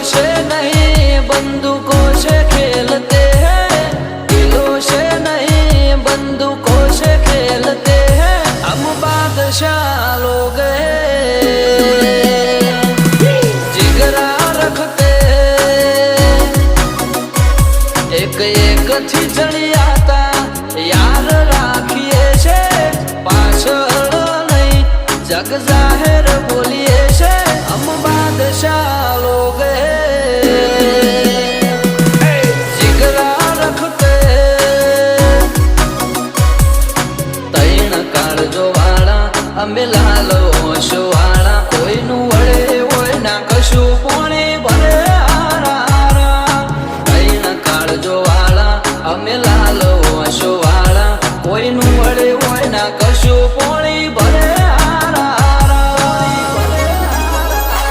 से नहीं बंदूकों से खेलते हैं, दिलों से नहीं बंदूकों से खेलते हैं। हम बादशाह लोग हैं, जिगरा रखते हैं, एक एक थी चढ़ी